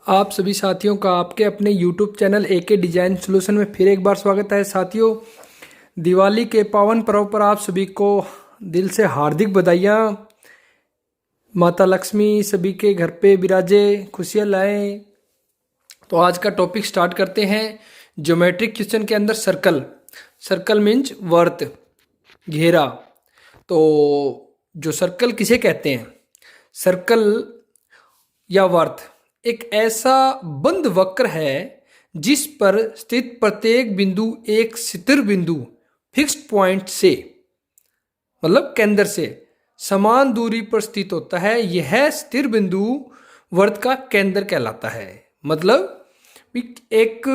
आप सभी साथियों का आपके अपने YouTube channel AK design solution में फिर एक बार स्वागत है। साथियों, दिवाली के पावन पर्व पर आप सभी को दिल से हार्दिक बधाइयाँ। माता लक्ष्मी सभी के घर पे विराजे, खुशियाँ लाएं। तो आज का टॉपिक स्टार्ट करते हैं। ज्योमेट्रिक क्वेश्चन के अंदर सर्कल मीन्स वर्त, घेरा। तो जो सर्कल किसे कहते हैं? सर्कल या वर्त एक ऐसा बंद वक्र है जिस पर स्थित प्रत्येक बिंदु एक स्थिर बिंदु फिक्स्ड पॉइंट से मतलब केंद्र से समान दूरी पर स्थित होता है। यह स्थिर बिंदु वर्त का केंद्र कहलाता है। मतलब एक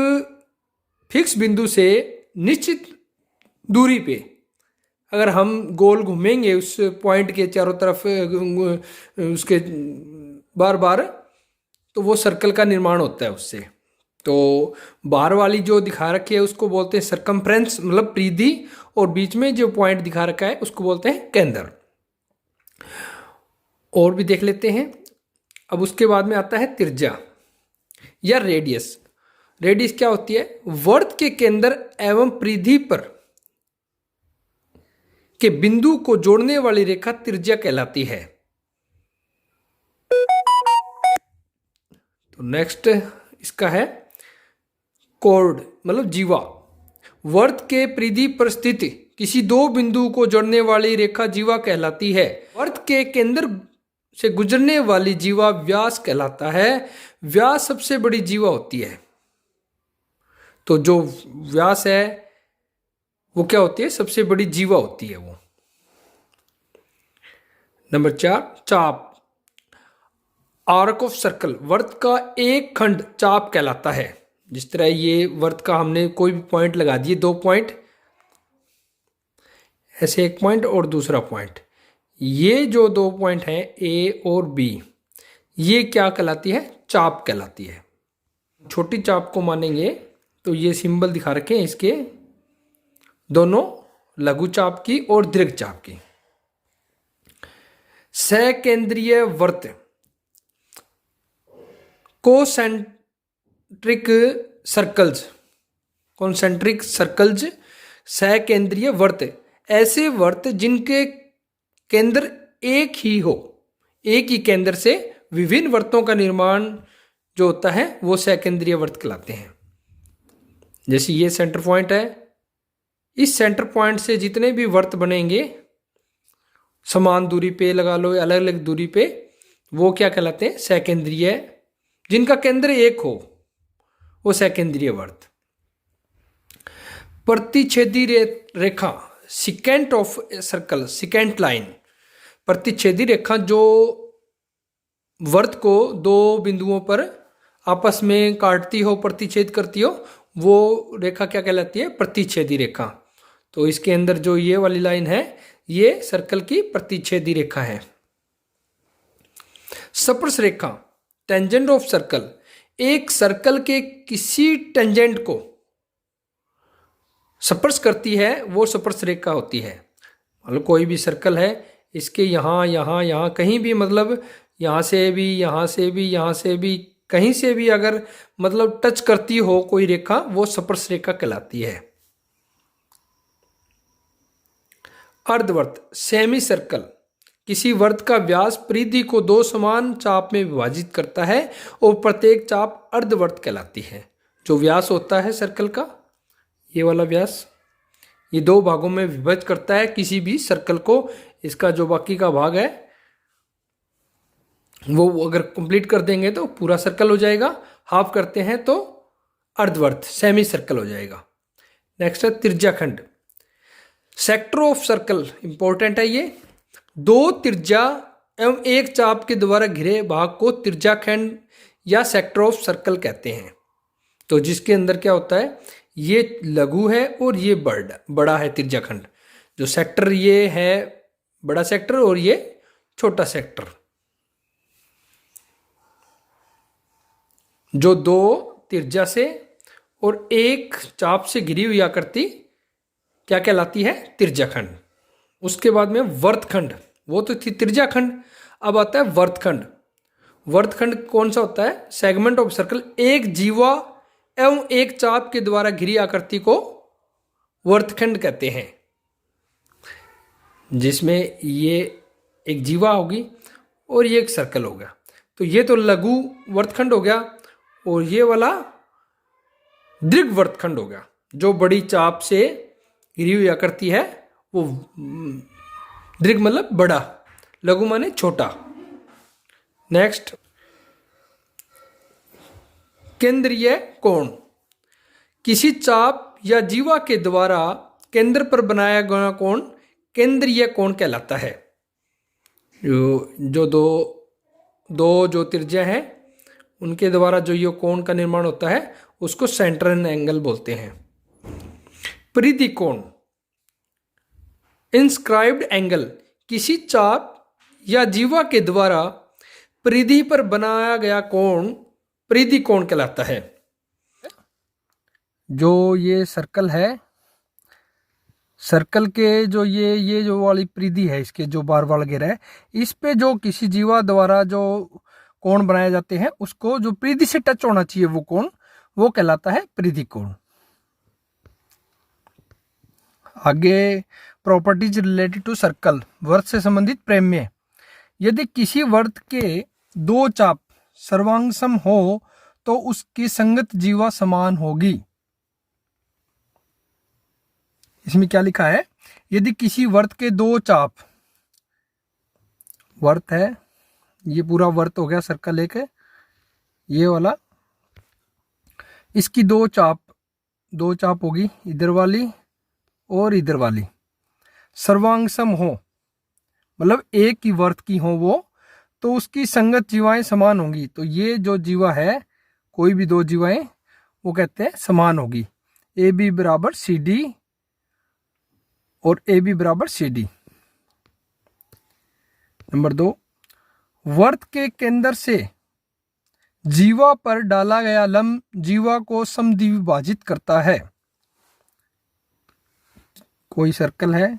फिक्स बिंदु से निश्चित दूरी पे अगर हम गोल घूमेंगे उस पॉइंट के चारों तरफ उसके बार बार, तो वो सर्कल का निर्माण होता है उससे। तो बाहर वाली जो दिखा रखी है उसको बोलते हैं सरकमफ्रेंस, मतलब परिधि, और बीच में जो पॉइंट दिखा रखा है उसको बोलते हैं केंद्र। और भी देख लेते हैं। अब उसके बाद में आता है त्रिज्या या रेडियस। रेडियस क्या होती है? वर्त के केंद्र एवं परिधि पर के बिंदु को जोड़ने वाली रेखा त्रिज्या कहलाती है। तो नेक्स्ट इसका है कोड, मतलब जीवा। वर्त के परिधि पर स्थित किसी दो बिंदु को जोड़ने वाली रेखा जीवा कहलाती है। वर्त के केंद्र से गुजरने वाली जीवा व्यास कहलाता है। व्यास सबसे बड़ी जीवा होती है। तो जो व्यास है वो क्या होती है? सबसे बड़ी जीवा होती है वो। नंबर 4, चाप। आर्क ऑफ सर्कल वर्त का एक खंड चाप कहलाता है। जिस तरह ये वर्त का हमने कोई भी पॉइंट लगा दिए, 2 पॉइंट, ऐसे एक पॉइंट और दूसरा पॉइंट, ये जो 2 पॉइंट हैं ए और बी, ये क्या कहलाती है? चाप कहलाती है। छोटी चाप को मानेंगे तो ये सिंबल दिखा रखे हैं इसके, दोनों लघु चाप की और दीर्घ चाप की। सकेंद्रीय वर्त कॉन्सेंट्रिक सर्कल्स, सकेंद्रीय वर्त ऐसे वर्त जिनके केंद्र एक ही हो, एक ही केंद्र से विभिन्न वर्तों का निर्माण जो होता है वो सकेंद्रीय वर्त कहलाते हैं। जैसे ये सेंटर पॉइंट है, इस सेंटर पॉइंट से जितने भी वर्त बनेंगे समान दूरी पे लगा लो या अलग अलग दूरी पे, वो क्या कहलाते हैं? सकेंद्रीय। जिनका केंद्र एक हो वो सकेंद्रीय वर्त। प्रतिच्छेदी रेखा, secant of circle, secant line. प्रतिच्छेदी रेखा जो वर्त को 2 बिंदुओं पर आपस में काटती हो, प्रतिच्छेद करती हो, वो रेखा क्या कहलाती है? प्रतिच्छेदी रेखा। तो इसके अंदर जो ये वाली लाइन है ये सर्कल की प्रतिच्छेदी रेखा है। स्पर्श रेखा, टेंजेंट ऑफ सर्कल, एक सर्कल के किसी टेंजेंट को स्पर्श करती है वो स्पर्श रेखा होती है। मतलब कोई भी सर्कल है, इसके यहाँ यहाँ यहाँ कहीं भी, मतलब यहाँ से भी, यहाँ से भी, यहाँ से भी, कहीं से भी अगर मतलब टच करती हो कोई रेखा, वो स्पर्श रेखा कहलाती है। अर्धवर्त, सेमी सर्कल, किसी वर्त का व्यास परिधि को 2 समान चाप में विभाजित करता है और प्रत्येक चाप अर्धवर्त कहलाती है। जो व्यास होता है सर्कल का, ये वाला व्यास, ये 2 भागों में विभाजित करता है किसी भी सर्कल को। इसका जो बाकी का भाग है वो अगर कंप्लीट कर देंगे तो पूरा सर्कल हो जाएगा, हाफ करते हैं तो अर्धवर्त, सेमी सर्कल हो जाएगा। नेक्स्ट है त्रिज्याखंड, सेक्टर ऑफ सर्कल, इंपॉर्टेंट है ये। 2 त्रिज्या एवं एक चाप के द्वारा घिरे भाग को त्रिज्याखंड या सेक्टर ऑफ सर्कल कहते हैं। तो जिसके अंदर क्या होता है, ये लघु है और ये बड़ा है त्रिज्याखंड। जो सेक्टर ये है बड़ा सेक्टर और ये छोटा सेक्टर। जो 2 त्रिज्या से और एक चाप से घिरी हुई आकृति क्या कहलाती है? त्रिज्याखंड। उसके बाद में वर्तखंड, वो तो थी त्रिज्याखंड, अब आता है वर्तखंड। वर्तखंड कौन सा होता है? सेगमेंट ऑफ सर्कल, एक जीवा एवं एक चाप के द्वारा घिरी आकृति को वर्तखंड कहते हैं, जिसमें ये एक जीवा होगी और ये एक सर्कल होगा। तो ये तो लघु वर्तखंड हो गया, और ये वाला दीर्घ वर्तखंड हो गया। जो बड़ी चाप से घिरी हुई आकृति है वो दीर्घ मतलब बड़ा, लघु माने छोटा। नेक्स्ट, केंद्रीय कोण। किसी चाप या जीवा के द्वारा केंद्र पर बनाया गया कोण केंद्रीय कोण कहलाता है। जो दो जो त्रिज्या है उनके द्वारा जो ये कोण का निर्माण होता है उसको सेंट्रल एंगल बोलते हैं। परिधि कोण, इंस्क्राइब्ड एंगल। किसी चाप या जीवा के द्वारा परिधि पर बनाया गया कोण परिधि कोण कहलाता है। जो ये सर्कल है, सर्कल के जो ये जो वाली परिधि है, इसके जो बार बार लगे रहे, इस पे जो किसी जीवा द्वारा जो कोण बनाए जाते हैं उसको जो परिधि से टच होना चाहिए वो कोण, वो कहलाता है परिधि कोण। आगे प्रॉपर्टीज रिलेटेड टू सर्कल, वर्त से संबंधित प्रमेय। यदि किसी वर्त के दो चाप सर्वांगसम हो तो उसकी संगत जीवा समान होगी। इसमें क्या लिखा है? यदि किसी वर्त के दो चाप, वर्त है, ये पूरा वर्त हो गया सर्कल एक, ये वाला, इसकी दो चाप होगी, इधर वाली और इधर वाली, सर्वांगसम हो मतलब एक ही वर्त की हो वो, तो उसकी संगत जीवाएं समान होंगी। तो ये जो जीवा है, कोई भी दो जीवाएं, वो कहते हैं समान होगी। ए बी बराबर सी डी और ए बी बराबर सी डी। नंबर 2, वर्त के केंद्र से जीवा पर डाला गया लंब जीवा को समद्विभाजित करता है। कोई सर्कल है,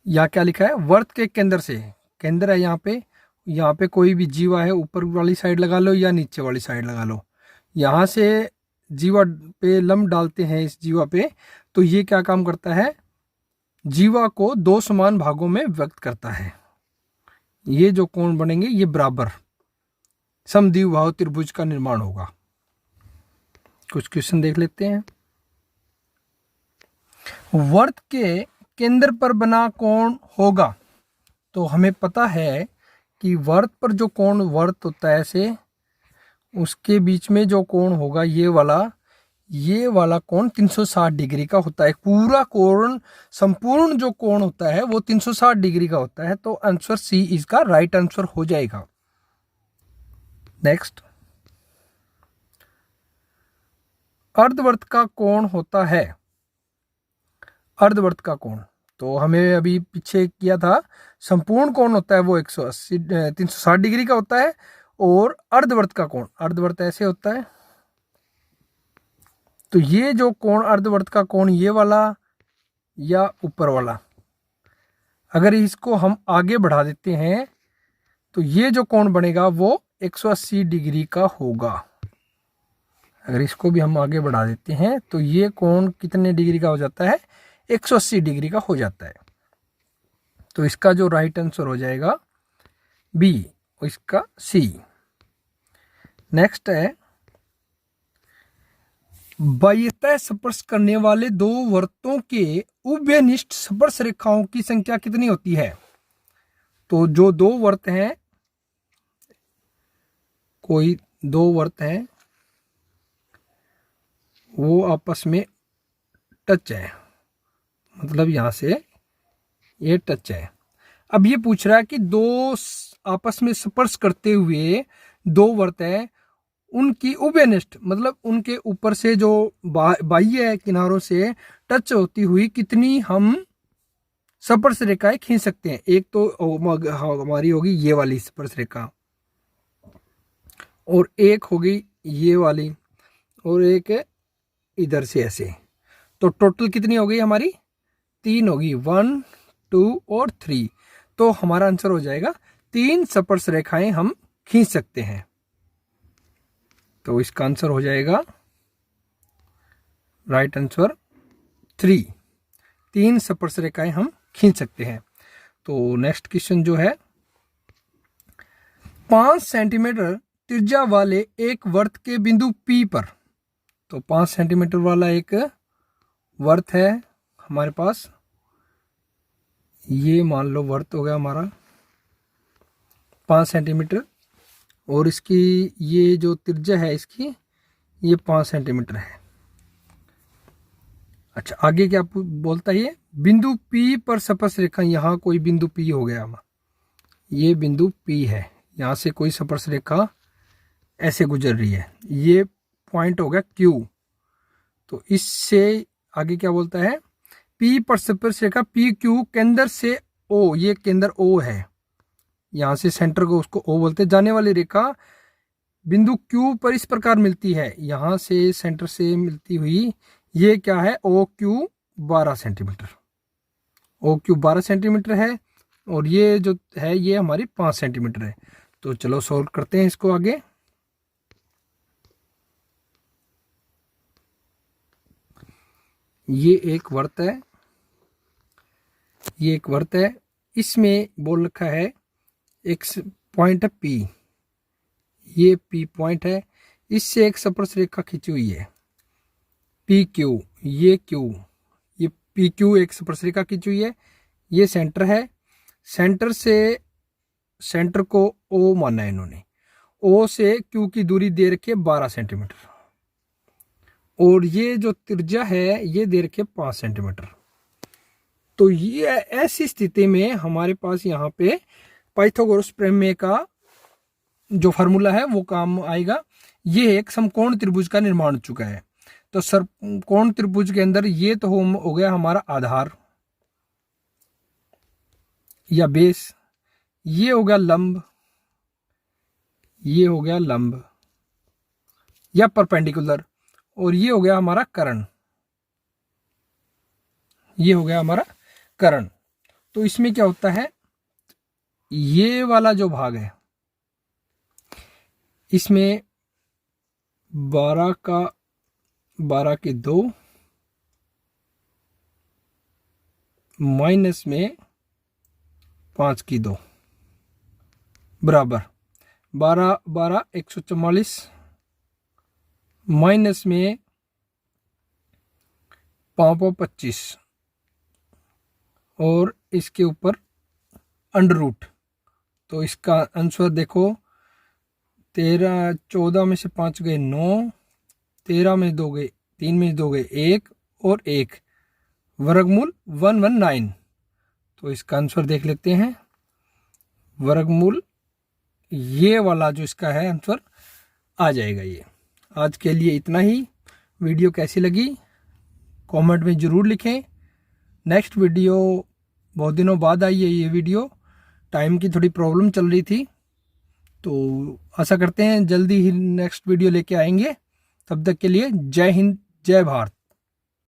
या क्या लिखा है? वर्त के केंद्र से, केंद्र है यहाँ पे कोई भी जीवा है, ऊपर वाली साइड लगा लो या नीचे वाली साइड लगा लो, यहाँ से जीवा पे लंब डालते हैं इस जीवा पे, तो ये क्या काम करता है? जीवा को दो समान भागों में व्यक्त करता है। ये जो कोण बनेंगे ये बराबर समद्विबाहु त्रिभुज का निर्माण होगा। कुछ क्वेश्चन देख लेते हैं। वर्त के केंद्र पर बना कोण होगा, तो हमें पता है कि वर्त पर जो कोण वर्त होता है ऐसे, उसके बीच में जो कोण होगा ये वाला कोण 360 डिग्री का होता है। पूरा कोण, संपूर्ण जो कोण होता है वो 360 डिग्री का होता है। तो आंसर सी इसका राइट आंसर हो जाएगा। नेक्स्ट, अर्धवर्त का कोण होता है। अर्धवर्त का कोण तो हमें अभी पीछे किया था, संपूर्ण कोण होता है वो 360 डिग्री का होता है, और अर्धवर्त का कोण, अर्धवर्त ऐसे होता है। तो ये जो कोण अर्धवर्त का कोण, ये वाला या ऊपर वाला, अगर इसको हम आगे बढ़ा देते हैं तो ये जो कोण बनेगा वो 180 डिग्री का होगा। अगर इसको भी हम आगे बढ़ा देते हैं तो ये कोण कितने डिग्री का हो जाता है? 180 डिग्री का हो जाता है। तो इसका जो राइट आंसर हो जाएगा बी, और इसका सी। नेक्स्ट है, बाह्यतः स्पर्श करने वाले दो वर्तों के उभयनिष्ठ स्पर्श रेखाओं की संख्या कितनी होती है? तो जो दो वर्त हैं, कोई दो वर्त हैं, वो आपस में टच है, मतलब यहां से ये टच है। अब ये पूछ रहा है कि दो आपस में स्पर्श करते हुए दो वर्त हैं, उनकी उभयनिष्ठ मतलब उनके ऊपर से जो बाह्य किनारों से टच होती हुई कितनी हम स्पर्श रेखाएं खींच सकते हैं। एक तो हमारी होगी ये वाली स्पर्श रेखा, और एक होगी ये वाली, और एक इधर से ऐसे। तो टोटल कितनी हो गई हमारी? 3 होगी, 1 2 और 3। तो हमारा आंसर हो जाएगा 3 स्पर्श रेखाएं हम खींच सकते हैं। तो इसका आंसर हो जाएगा राइट आंसर 3 स्पर्श रेखाएं हम खींच सकते हैं। तो नेक्स्ट क्वेश्चन जो है, 5 सेंटीमीटर त्रिज्या वाले एक वर्त के बिंदु P पर, तो 5 सेंटीमीटर वाला एक वर्त है हमारे पास, ये मान लो वर्त हो गया हमारा 5 सेंटीमीटर, और इसकी ये जो त्रिज्या है इसकी ये 5 सेंटीमीटर है। अच्छा, आगे क्या बोलता है ये, बिंदु P पर स्पर्श रेखा, यहाँ कोई बिंदु P हो गया, ये बिंदु P है, यहाँ से कोई स्पर्श रेखा ऐसे गुजर रही है, ये पॉइंट हो गया Q। तो इससे आगे क्या बोलता है, P पर स्पर्श रेखा PQ केंद्र से O, ये केंद्र O है, यहाँ से सेंटर को उसको O बोलते हैं, जाने वाली रेखा बिंदु Q पर इस प्रकार मिलती है, यहाँ से सेंटर से मिलती हुई, ये क्या है, OQ 12 सेंटीमीटर, OQ 12 सेंटीमीटर है, और ये जो है ये हमारी 5 सेंटीमीटर है। तो चलो सॉल्व करते हैं इसको आगे। ये एक वर्त है, ये एक वर्त है, इसमें बोल रखा है एक पॉइंट है P, ये P पॉइंट है, इससे एक स्पर्श रेखा खींची हुई है PQ, ये Q, ये PQ एक स्पर्श रेखा खींची हुई है, ये सेंटर है, सेंटर से सेंटर को O माना है इन्होंने, O से Q की दूरी दे रखी है 12 सेंटीमीटर, और ये जो त्रिज्या है ये दे रखी है 5 सेंटीमीटर। तो ये ऐसी स्थिति में हमारे पास यहाँ पे पाइथागोरस प्रमेय का जो फार्मूला है वो काम आएगा। ये एक समकोण त्रिभुज का निर्माण हो चुका है। तो समकोण त्रिभुज के अंदर ये तो हो गया हमारा आधार या बेस, ये हो गया लंब, ये हो गया लंब या परपेंडिकुलर, और ये हो गया हमारा कर्ण, ये हो गया हमारा कर्ण। तो इसमें क्या होता है, ये वाला जो भाग है इसमें 12 के 2 माइनस में 5 की 2 बराबर 12 12 144 माइनस में 5 25 और इसके ऊपर अंडर रूट। तो इसका आंसर देखो, 13 14 में से 5 गए 9, 13 में 2 गए 3 में 2 गए 1 और 1 वर्गमूल 119। तो इसका आंसर देख लेते हैं, वर्गमूल ये वाला जो इसका है आंसर आ जाएगा ये। आज के लिए इतना ही। वीडियो कैसी लगी कमेंट में ज़रूर लिखें। नेक्स्ट वीडियो बहुत दिनों बाद आई है, ये वीडियो टाइम की थोड़ी प्रॉब्लम चल रही थी, तो आशा करते हैं जल्दी ही नेक्स्ट वीडियो लेके आएंगे। तब तक के लिए जय हिंद जय भारत।